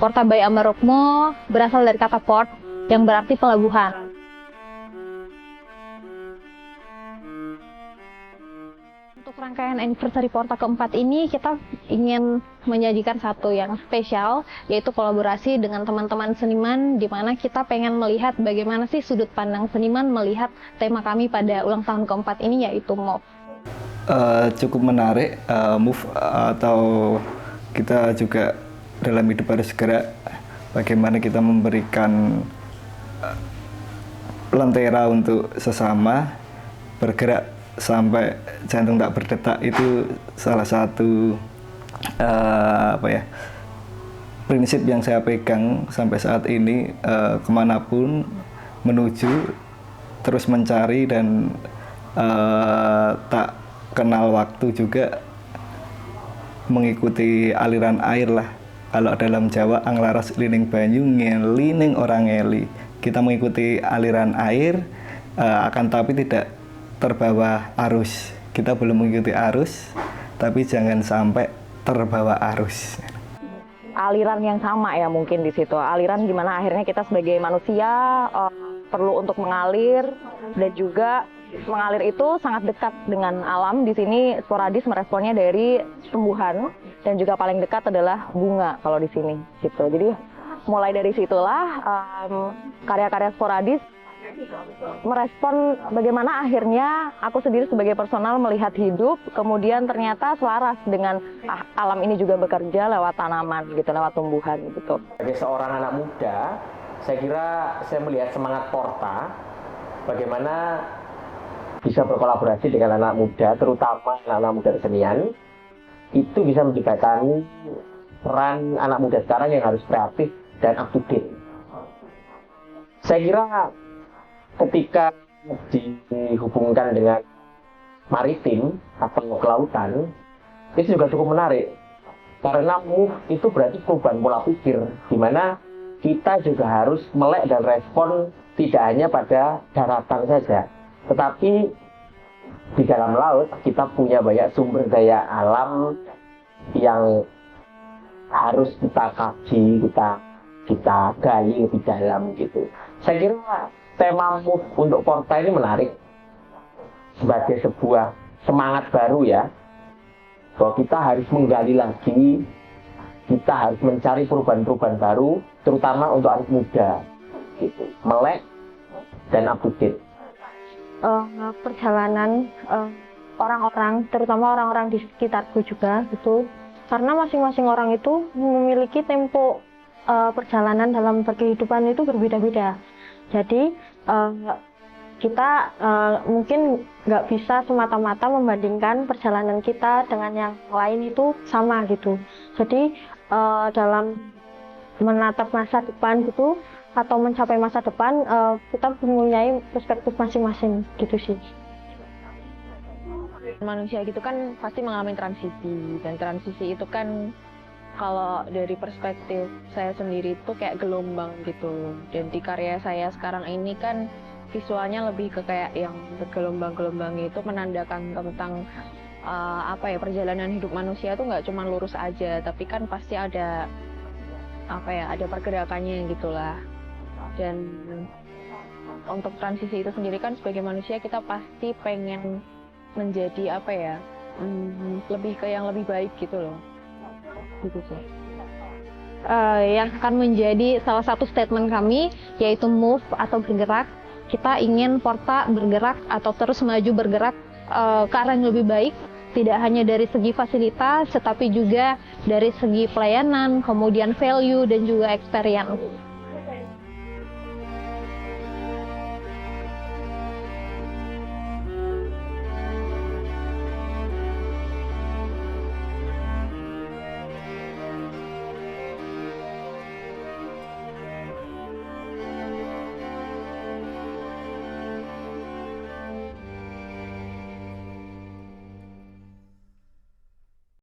Porta by Ambarukmo berasal dari kata port yang berarti pelabuhan. Untuk rangkaian anniversary Porta keempat ini kita ingin menyajikan satu yang spesial, yaitu kolaborasi dengan teman-teman seniman, di mana kita pengen melihat bagaimana sih sudut pandang seniman melihat tema kami pada ulang tahun keempat ini, yaitu MOVE. Cukup menarik, MOVE atau kita juga dalam hidup harus gerak, bagaimana kita memberikan lentera untuk sesama, bergerak sampai jantung tak berdetak. Itu salah satu prinsip yang saya pegang sampai saat ini, kemanapun menuju, terus mencari dan tak kenal waktu juga, mengikuti aliran air lah. Kalau dalam Jawa, anglaras lining banyu ngeli ning orang ngeli. Kita mengikuti aliran air, akan tapi tidak terbawa arus. Kita belum mengikuti arus, tapi jangan sampai terbawa arus. Aliran yang sama ya mungkin di situ. Aliran gimana akhirnya kita sebagai manusia perlu untuk mengalir, dan juga mengalir itu sangat dekat dengan alam. Di sini sporadis meresponnya dari tumbuhan, dan juga paling dekat adalah bunga kalau di sini gitu. Jadi mulai dari situlah karya-karya sporadis merespon bagaimana akhirnya aku sendiri sebagai personal melihat hidup, kemudian ternyata selaras dengan alam ini juga bekerja lewat tanaman gitu, lewat tumbuhan gitu. Sebagai seorang anak muda, saya kira saya melihat semangat Porta bagaimana bisa berkolaborasi dengan anak muda, terutama anak muda kesenian, itu bisa menjembatani peran anak muda sekarang yang harus kreatif dan up to date. Saya kira ketika dihubungkan dengan maritim atau kelautan, itu juga cukup menarik. Karena MOVE itu berarti perubahan pola pikir, di mana kita juga harus melek dan respon tidak hanya pada daratan saja, tetapi di dalam laut kita punya banyak sumber daya alam yang harus kita kaji, kita gali lebih dalam gitu. Saya kira tema MOVE untuk Porta ini menarik sebagai sebuah semangat baru ya, bahwa kita harus menggali lagi, kita harus mencari perubahan-perubahan baru, terutama untuk anak muda gitu, melek dan up to date. Perjalanan orang-orang, terutama orang-orang di sekitarku juga gitu, karena masing-masing orang itu memiliki tempo perjalanan dalam berkehidupan itu berbeda-beda. Jadi kita mungkin nggak bisa semata-mata membandingkan perjalanan kita dengan yang lain itu sama gitu. Jadi dalam menatap masa depan gitu, atau mencapai masa depan, kita mempunyai perspektif masing-masing gitu sih. Manusia gitu kan pasti mengalami transisi, dan transisi itu kan kalau dari perspektif saya sendiri itu kayak gelombang gitu. Dan di karya saya sekarang ini kan visualnya lebih ke kayak yang bergelombang-gelombang, itu menandakan tentang perjalanan hidup manusia itu nggak cuma lurus aja, tapi kan pasti ada ada pergerakannya gitulah. Dan untuk transisi itu sendiri kan sebagai manusia kita pasti pengen menjadi lebih ke yang lebih baik gitu loh. Gitu sih. Yang akan menjadi salah satu statement kami, yaitu MOVE atau bergerak. Kita ingin Porta bergerak atau terus maju bergerak ke arah yang lebih baik, tidak hanya dari segi fasilitas, tetapi juga dari segi pelayanan, kemudian value dan juga experience.